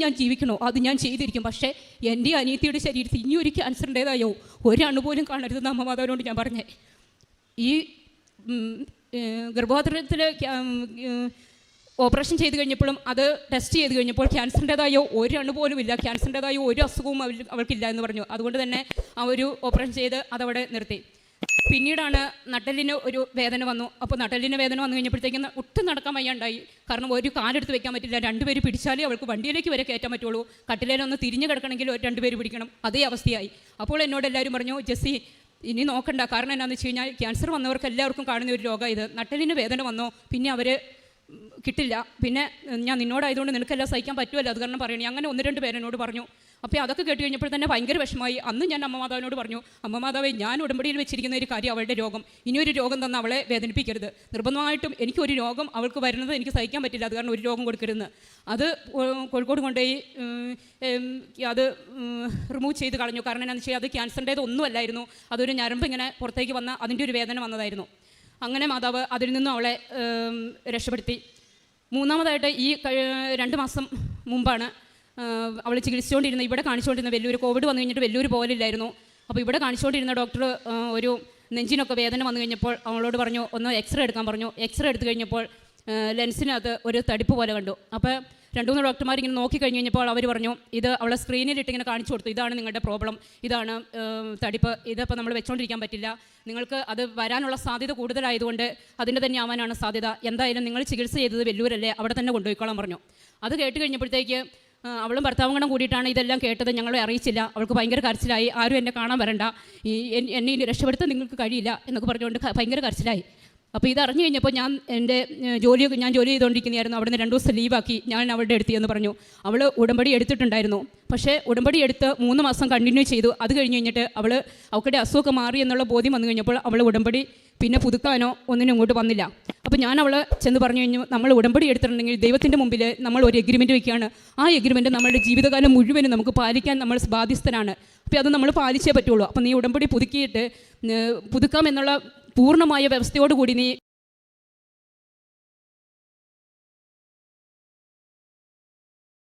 ഞാൻ ജീവിക്കണോ അത് ഞാൻ ചെയ്തിരിക്കും. പക്ഷേ എൻ്റെ അനിയത്തിയുടെ ശരീരത്തിൽ ഇനിയൊരു ക്യാൻസറിൻ്റേതായോ ഒരണു പോലും കാണരുതെന്ന് അമ്മ മാതാവിനോട് ഞാൻ പറഞ്ഞേ. ഈ ഗർഭപാത്രത്തിൽ ഓപ്പറേഷൻ ചെയ്ത് കഴിഞ്ഞപ്പോഴും അത് ടെസ്റ്റ് ചെയ്ത് കഴിഞ്ഞപ്പോൾ ക്യാൻസറിൻ്റേതായോ ഒരണു പോലും ഇല്ല, ക്യാൻസറിൻ്റേതായോ ഒരു അസുഖവും അവൾക്കില്ല എന്ന് പറഞ്ഞു. അതുകൊണ്ട് തന്നെ ആ ഒരു ഓപ്പറേഷൻ ചെയ്ത് അതവിടെ നിർത്തി. പിന്നീടാണ് നട്ടലിന് ഒരു വേദന വന്നു. അപ്പോൾ നട്ടലിന് വേദന വന്നു കഴിഞ്ഞപ്പോഴത്തേക്കും ഒട്ടും നടക്കാൻ വയ്യാണ്ടായി. കാരണം ഒരു കാലെടുത്ത് വെക്കാൻ പറ്റില്ല, രണ്ടുപേര് പിടിച്ചാലേ അവൾക്ക് വണ്ടിയിലേക്ക് വരെ കയറ്റാൻ പറ്റുള്ളൂ. കട്ടിലേലൊന്ന് തിരിഞ്ഞ് കിടക്കണമെങ്കിൽ രണ്ടുപേര് പിടിക്കണം, അതേ അവസ്ഥയായി. അപ്പോൾ എന്നോട് എല്ലാവരും പറഞ്ഞു, ജെസ്സി ഇനി നോക്കണ്ട, കാരണം എന്താണെന്ന് വെച്ച് കഴിഞ്ഞാൽ ക്യാൻസർ വന്നവർക്ക് എല്ലാവർക്കും കാണുന്ന ഒരു രോഗം ഇത്. നട്ടലിന് വേദന വന്നോ പിന്നെ അവർ കിട്ടില്ല, പിന്നെ ഞാൻ നിന്നോടായതുകൊണ്ട് നിനക്കെല്ലാം സഹിക്കാൻ പറ്റുമല്ലോ, അത് കാരണം പറയണേ. അങ്ങനെ 1-2 പേരെന്നോട് പറഞ്ഞു. അപ്പോൾ അതൊക്കെ കേട്ട് കഴിഞ്ഞപ്പോൾ തന്നെ ഭയങ്കര വിഷമമായി. അന്ന് ഞാൻ അമ്മ മാതാവിനോട് പറഞ്ഞു, അമ്മ മാതാവേ, ഞാൻ ഉടമ്പടിയിൽ വെച്ചിരിക്കുന്ന ഒരു കാര്യം അവളുടെ രോഗം, ഇനിയൊരു രോഗം തന്ന് അവളെ വേദനിപ്പിക്കരുത്. നിർബന്ധമായിട്ടും എനിക്കൊരു രോഗം അവൾക്ക് വരുന്നത് എനിക്ക് സഹിക്കാൻ പറ്റില്ല, അത് കാരണം ഒരു രോഗം കൊടുക്കരുതെന്ന്. അത് കോഴിക്കോട് കൊണ്ടുപോയി അത് റിമൂവ് ചെയ്ത് കളഞ്ഞു. കാരണം എന്താണെന്ന് വെച്ചാൽ അത് ക്യാൻസറിൻ്റേത് ഒന്നും അല്ലായിരുന്നു, അതൊരു ഞരമ്പ് ഇങ്ങനെ പുറത്തേക്ക് വന്ന അതിൻ്റെ ഒരു വേദന വന്നതായിരുന്നു. അങ്ങനെ മാതാവ് അതിൽ നിന്നും അവളെ രക്ഷപ്പെടുത്തി. മൂന്നാമതായിട്ട് ഈ 2 മാസം മുമ്പാണ് അവൾ ചികിത്സിച്ചുകൊണ്ടിരുന്ന, ഇവിടെ കാണിച്ചുകൊണ്ടിരുന്ന വെല്ലൂർ, കോവിഡ് വന്നു കഴിഞ്ഞിട്ട് വെല്ലൂർ പോലില്ലായിരുന്നു. അപ്പോൾ ഇവിടെ കാണിച്ചുകൊണ്ടിരുന്ന ഡോക്ടർ ഒരു നെഞ്ചിനൊക്കെ വേദന വന്നു കഴിഞ്ഞപ്പോൾ അവളോട് പറഞ്ഞു ഒന്ന് എക്സ്റേ എടുക്കാൻ പറഞ്ഞു. എക്സ്റേ എടുത്തു കഴിഞ്ഞപ്പോൾ ലെൻസിനകത്ത് ഒരു തടിപ്പ് പോലെ കണ്ടു. അപ്പോൾ 2-3 ഡോക്ടർമാർ ഇങ്ങനെ നോക്കിക്കഴിഞ്ഞ് കഴിഞ്ഞപ്പോൾ അവർ പറഞ്ഞു, ഇത് അവളെ സ്ക്രീനിലിട്ട് ഇങ്ങനെ കാണിച്ചു കൊടുത്തു, ഇതാണ് നിങ്ങളുടെ പ്രോബ്ലം, ഇതാണ് തടിപ്പ്, ഇതിപ്പോൾ നമ്മൾ വെച്ചുകൊണ്ടിരിക്കാൻ പറ്റില്ല, നിങ്ങൾക്ക് അത് വരാനുള്ള സാധ്യത കൂടുതലായതുകൊണ്ട് അതിൻ്റെ തന്നെ ആവാനാണ് സാധ്യത, എന്തായാലും നിങ്ങൾ ചികിത്സ ചെയ്തത് വെല്ലൂരല്ലേ, അവിടെ തന്നെ കൊണ്ടുപോയിക്കോളാൻ പറഞ്ഞു. അത് കേട്ട് കഴിഞ്ഞപ്പോഴത്തേക്ക് അവളും ഭർത്താവും കൂടെ കൂടിയിട്ടാണ് ഇതെല്ലാം കേട്ടത്, ഞങ്ങളെ അറിയിച്ചില്ല. അവൾക്ക് ഭയങ്കര കരച്ചിലായി, ആരും എന്നെ കാണാൻ വരണ്ട, എന്നെ ഇനി രക്ഷപ്പെടുത്താൻ നിങ്ങൾക്ക് കഴിയില്ല എന്നൊക്കെ പറഞ്ഞുകൊണ്ട് ഭയങ്കര കരച്ചിലായി. അപ്പോൾ ഇതറിഞ്ഞു കഴിഞ്ഞപ്പോൾ ഞാൻ ജോലി ചെയ്തുകൊണ്ടിരിക്കുന്നതായിരുന്നു, അവിടെ നിന്ന് 2 ദിവസം ലീവാക്കി ഞാൻ അവളുടെ അടുത്ത് എന്ന് പറഞ്ഞു. അവൾ ഉടമ്പടി എടുത്തിട്ടുണ്ടായിരുന്നു, പക്ഷേ ഉടമ്പടി എടുത്ത് 3 മാസം കണ്ടിന്യൂ ചെയ്തു. അത് കഴിഞ്ഞ് കഴിഞ്ഞിട്ട് അവളുടെ അസുഖമൊക്കെ മാറി എന്നുള്ള ബോധ്യം വന്നു കഴിഞ്ഞപ്പോൾ അവൾ ഉടമ്പടി പിന്നെ പുതുക്കാനോ ഒന്നിനും ഇങ്ങോട്ട് വന്നില്ല. അപ്പോൾ ഞാൻ അവൾ ചെന്ന് പറഞ്ഞു കഴിഞ്ഞു, നമ്മൾ ഉടമ്പടി എടുത്തിട്ടുണ്ടെങ്കിൽ ദൈവത്തിൻ്റെ മുമ്പിൽ നമ്മൾ ഒരു എഗ്രിമെൻറ്റ് വയ്ക്കുകയാണ്, ആ എഗ്രിമെൻറ്റ് നമ്മുടെ ജീവിതകാലം മുഴുവനും നമുക്ക് പാലിക്കാൻ നമ്മൾ ബാധ്യസ്ഥനാണ്. അപ്പോൾ അത് നമ്മൾ പാലിച്ചേ പറ്റുള്ളൂ. അപ്പോൾ നീ ഉടമ്പടി പുതുക്കാമെന്നുള്ള പൂർണ്ണമായ വ്യവസ്ഥയോടുകൂടി നീ